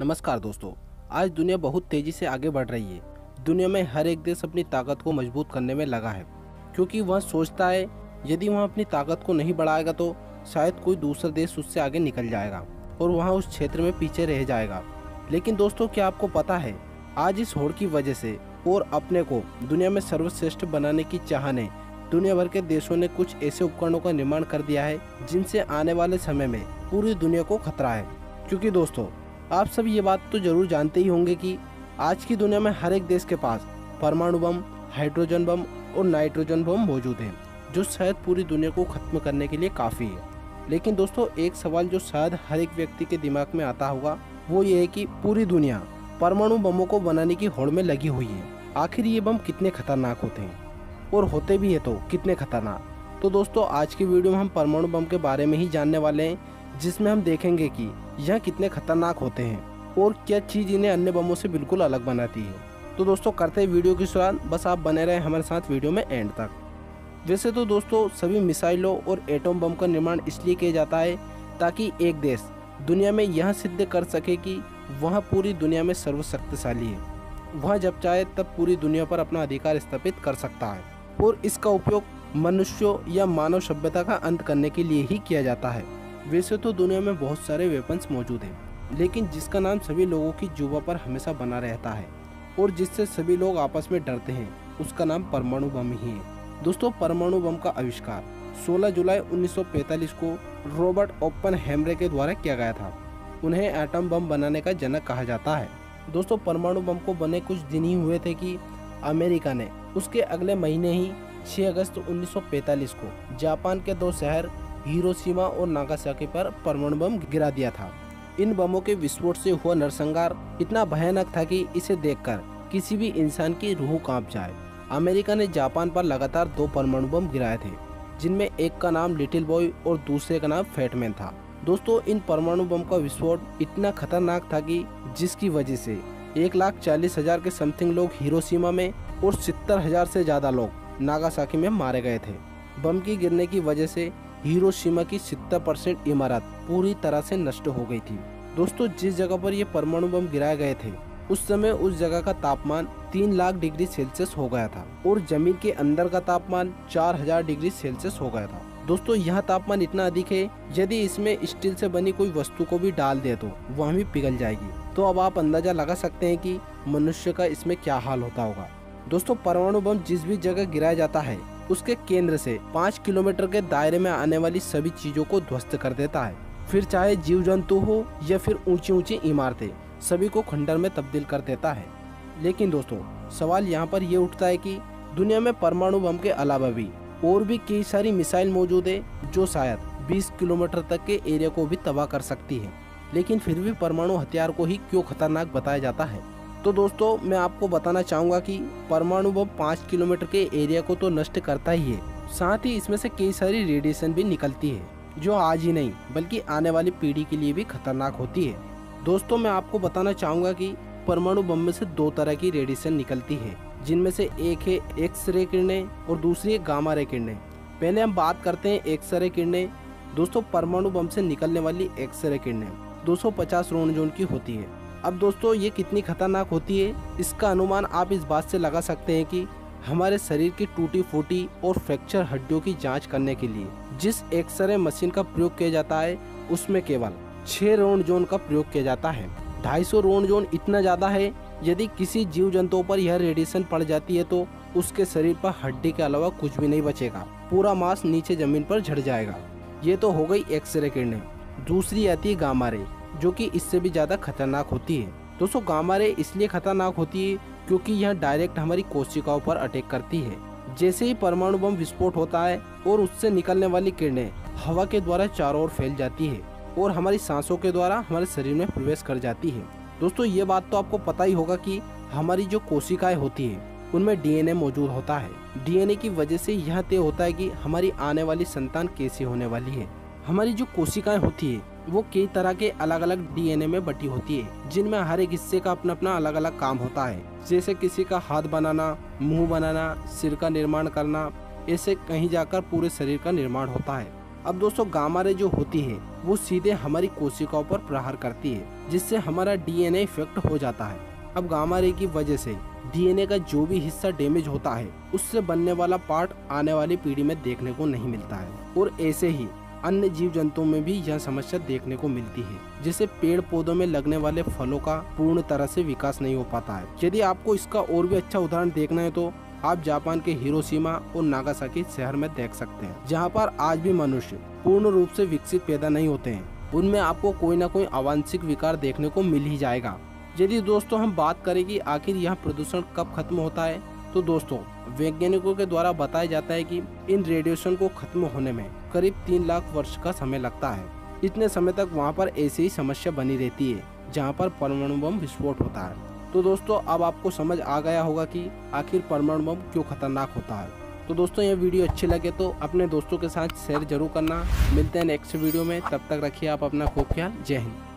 नमस्कार दोस्तों। आज दुनिया बहुत तेजी से आगे बढ़ रही है। दुनिया में हर एक देश अपनी ताकत को मजबूत करने में लगा है, क्योंकि वह सोचता है यदि वह अपनी ताकत को नहीं बढ़ाएगा तो शायद कोई दूसरा देश उससे आगे निकल जाएगा और वह उस क्षेत्र में पीछे रह जाएगा। लेकिन दोस्तों, क्या आपको पता है, आज इस होड़ की वजह से और अपने को दुनिया में सर्वश्रेष्ठ बनाने की चाह ने दुनिया भर के देशों ने कुछ ऐसे उपकरणों का निर्माण कर दिया है जिनसे आने वाले समय में पूरी दुनिया को खतरा है। क्योंकि दोस्तों, आप सब ये बात तो जरूर जानते ही होंगे कि आज की दुनिया में हर एक देश के पास परमाणु बम, हाइड्रोजन बम और नाइट्रोजन बम मौजूद हैं, जो शायद पूरी दुनिया को खत्म करने के लिए काफ़ी है। लेकिन दोस्तों, एक सवाल जो शायद हर एक व्यक्ति के दिमाग में आता होगा वो ये है कि पूरी दुनिया परमाणु बमों को बनाने की होड़ में लगी हुई है। आखिर ये बम कितने खतरनाक होते हैं, और होते भी है तो कितने खतरनाक। तो दोस्तों, आज की वीडियो में हम परमाणु बम के बारे में ही जानने वाले हैं, जिसमें हम देखेंगे कि यह कितने खतरनाक होते हैं और क्या चीज़ इन्हें अन्य बमों से बिल्कुल अलग बनाती है। तो दोस्तों, करते हैं वीडियो की शुरुआत। बस आप बने रहें हमारे साथ वीडियो में एंड तक। वैसे तो दोस्तों, सभी मिसाइलों और एटम बम का निर्माण इसलिए किया जाता है ताकि एक देश दुनिया में यह सिद्ध कर सके कि वह पूरी दुनिया में सर्वशक्तिशाली है। वह जब चाहे तब पूरी दुनिया पर अपना अधिकार स्थापित कर सकता है, और इसका उपयोग मनुष्यों या मानव सभ्यता का अंत करने के लिए ही किया जाता है। वैसे तो दुनिया में बहुत सारे वेपन्स मौजूद हैं, लेकिन जिसका नाम सभी लोगों की जुबां पर हमेशा बना रहता है और जिससे सभी लोग आपस में डरते हैं, उसका नाम परमाणु बम ही है। दोस्तों, परमाणु बम का आविष्कार 16 जुलाई 1945 को रॉबर्ट ओपेनहाइमर के द्वारा किया गया था। उन्हें एटम बम बनाने का जनक कहा जाता है। दोस्तों, परमाणु बम को बने कुछ दिन ही हुए थे कि अमेरिका ने उसके अगले महीने ही 6 अगस्त 1945 को जापान के 2 शहर हिरोशिमा और नागासाकी पर परमाणु बम गिरा दिया था। इन बमों के विस्फोट से हुआ नरसंहार इतना भयानक था कि इसे देखकर किसी भी इंसान की रूह कांप जाए। अमेरिका ने जापान पर लगातार 2 परमाणु बम गिराए थे, जिनमें एक का नाम लिटिल बॉय और दूसरे का नाम फैटमैन था। दोस्तों, इन परमाणु बम का विस्फोट इतना खतरनाक था कि जिसकी वजह से 1,40,000 के समथिंग लोग हिरोशिमा में और 70,000 से ज्यादा लोग नागासाकी में मारे गए थे। बम की गिरने की वजह से हिरोशिमा की 70% इमारत पूरी तरह से नष्ट हो गई थी। दोस्तों, जिस जगह पर ये परमाणु बम गिराए गए थे उस समय उस जगह का तापमान 3 लाख डिग्री सेल्सियस हो गया था और जमीन के अंदर का तापमान 4,000 डिग्री सेल्सियस हो गया था। दोस्तों, यह तापमान इतना अधिक है, यदि इसमें स्टील से बनी कोई वस्तु को भी डाल दे तो वह भी पिघल जाएगी। तो अब आप अंदाजा लगा सकते हैं कि मनुष्य का इसमें क्या हाल होता होगा। दोस्तों, परमाणु बम जिस भी जगह गिराया जाता है उसके केंद्र से 5 किलोमीटर के दायरे में आने वाली सभी चीजों को ध्वस्त कर देता है। फिर चाहे जीव जंतु हो या फिर ऊंची ऊंची इमारतें, सभी को खंडर में तब्दील कर देता है। लेकिन दोस्तों, सवाल यहाँ पर ये उठता है कि दुनिया में परमाणु बम के अलावा भी और भी कई सारी मिसाइल मौजूद है जो शायद 20 किलोमीटर तक के एरिया को भी तबाह कर सकती है। लेकिन फिर भी परमाणु हथियार को ही क्यों खतरनाक बताया जाता है? तो दोस्तों, मैं आपको बताना चाहूँगा कि परमाणु बम 5 किलोमीटर के एरिया को तो नष्ट करता ही है, साथ ही इसमें से कई सारी रेडिएशन भी निकलती है जो आज ही नहीं बल्कि आने वाली पीढ़ी के लिए भी खतरनाक होती है। दोस्तों, मैं आपको बताना चाहूँगा कि परमाणु बम में से 2 तरह की रेडिएशन निकलती है, जिनमें से एक है एक्स-रे किरणें और दूसरी है गामा रे किरणें। पहले हम बात करते हैं एक्स-रे किरणें। दोस्तों, परमाणु बम से निकलने वाली एक्स-रे किरणें 250 रोन जून की होती है। अब दोस्तों, ये कितनी खतरनाक होती है इसका अनुमान आप इस बात से लगा सकते हैं कि हमारे शरीर की टूटी फूटी और फ्रैक्चर हड्डियों की जांच करने के लिए जिस एक्सरे मशीन का प्रयोग किया जाता है उसमें केवल 6 रोन जोन का प्रयोग किया जाता है। 250 रोन जोन इतना ज्यादा है, यदि किसी जीव जंतुओं पर यह रेडिएशन पड़ जाती है तो उसके शरीर पर हड्डी के अलावा कुछ भी नहीं बचेगा, पूरा मांस नीचे जमीन पर झड़ जाएगा। ये तो हो गई एक्सरे किरणें। दूसरी आती है गामा रे, जो कि इससे भी ज्यादा खतरनाक होती है। दोस्तों, गामा रे इसलिए खतरनाक होती है क्योंकि यह डायरेक्ट हमारी कोशिकाओं पर अटैक करती है। जैसे ही परमाणु बम विस्फोट होता है और उससे निकलने वाली किरणें हवा के द्वारा चारों ओर फैल जाती है और हमारी सांसों के द्वारा हमारे शरीर में प्रवेश कर जाती है। दोस्तों, ये बात तो आपको पता ही होगा कि हमारी जो कोशिकाएं होती है उनमें डीएनए मौजूद होता है। डीएनए की वजह से यह तय होता है कि हमारी आने वाली संतान कैसी होने वाली है। हमारी जो कोशिकाएं होती है वो कई तरह के अलग अलग डीएनए में बटी होती है, जिनमें हर एक हिस्से का अपना अपना अलग अलग काम होता है। जैसे किसी का हाथ बनाना, मुंह बनाना, सिर का निर्माण करना, ऐसे कहीं जाकर पूरे शरीर का निर्माण होता है। अब दोस्तों गामा रे जो होती है वो सीधे हमारी कोशिकाओं पर प्रहार करती है, जिससे हमारा डीएनए इफेक्ट हो जाता है। अब गामा रे की वजह से डीएनए का जो भी हिस्सा डैमेज होता है उससे बनने वाला पार्ट आने वाली पीढ़ी में देखने को नहीं मिलता है। और ऐसे ही अन्य जीव जंतुओं में भी यह समस्या देखने को मिलती है, जिससे पेड़ पौधों में लगने वाले फलों का पूर्ण तरह से विकास नहीं हो पाता है। यदि आपको इसका और भी अच्छा उदाहरण देखना है तो आप जापान के हिरोशिमा और नागासाकी शहर में देख सकते हैं, जहाँ पर आज भी मनुष्य पूर्ण रूप से विकसित पैदा नहीं होते हैं। उनमें आपको कोई ना कोई आवांशिक विकार देखने को मिल ही जाएगा। यदि दोस्तों हम बात करें कि आखिर यह प्रदूषण कब खत्म होता है, तो दोस्तों वैज्ञानिकों के द्वारा बताया जाता है कि इन रेडिएशन को खत्म होने में करीब 3 लाख वर्ष का समय लगता है। इतने समय तक वहाँ पर ऐसी ही समस्या बनी रहती है जहाँ पर परमाणु बम विस्फोट होता है। तो दोस्तों अब आपको समझ आ गया होगा कि आखिर परमाणु बम क्यों खतरनाक होता है। तो दोस्तों यह वीडियो अच्छी लगे तो अपने दोस्तों के साथ शेयर जरूर करना। मिलते हैं नेक्स्ट वीडियो में, तब तक रखिए आप अपना खूब ख्याल। जय हिंद।